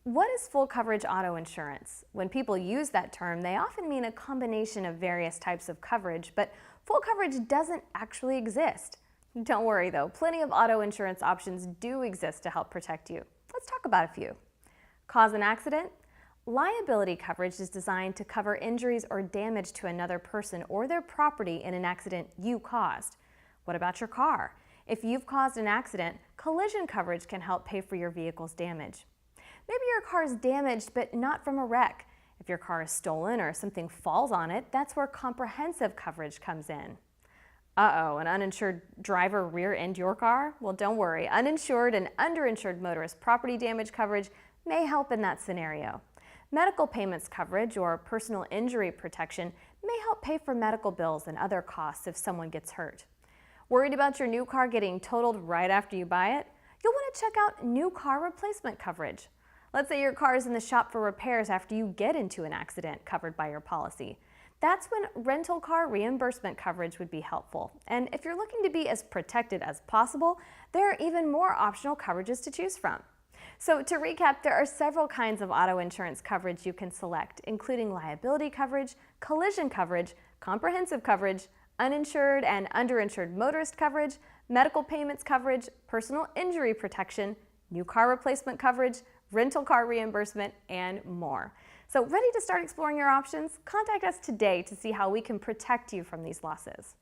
What is full coverage auto insurance? When people use that term, they often mean a combination of various types of coverage, but full coverage doesn't actually exist. Don't worry though, plenty of auto insurance options do exist to help protect you. Let's talk about a few. Cause an accident? Liability coverage is designed to cover injuries or damage to another person or their property in an accident you caused. What about your car? If you've caused an accident, collision coverage can help pay for your vehicle's damage. Maybe your car is damaged, but not from a wreck. If your car is stolen or something falls on it, that's where comprehensive coverage comes in. Uh-oh, an uninsured driver rear-end your car? Well, don't worry. Uninsured and underinsured motorist property damage coverage may help in that scenario. Medical payments coverage or personal injury protection may help pay for medical bills and other costs if someone gets hurt. Worried about your new car getting totaled right after you buy it? You'll want to check out new car replacement coverage. Let's say your car is in the shop for repairs after you get into an accident covered by your policy. That's when rental car reimbursement coverage would be helpful. And if you're looking to be as protected as possible, there are even more optional coverages to choose from. So to recap, there are several kinds of auto insurance coverage you can select, including liability coverage, collision coverage, comprehensive coverage, uninsured and underinsured motorist coverage, medical payments coverage, personal injury protection, new car replacement coverage, rental car reimbursement, and more. So ready to start exploring your options? Contact us today to see how we can protect you from these losses.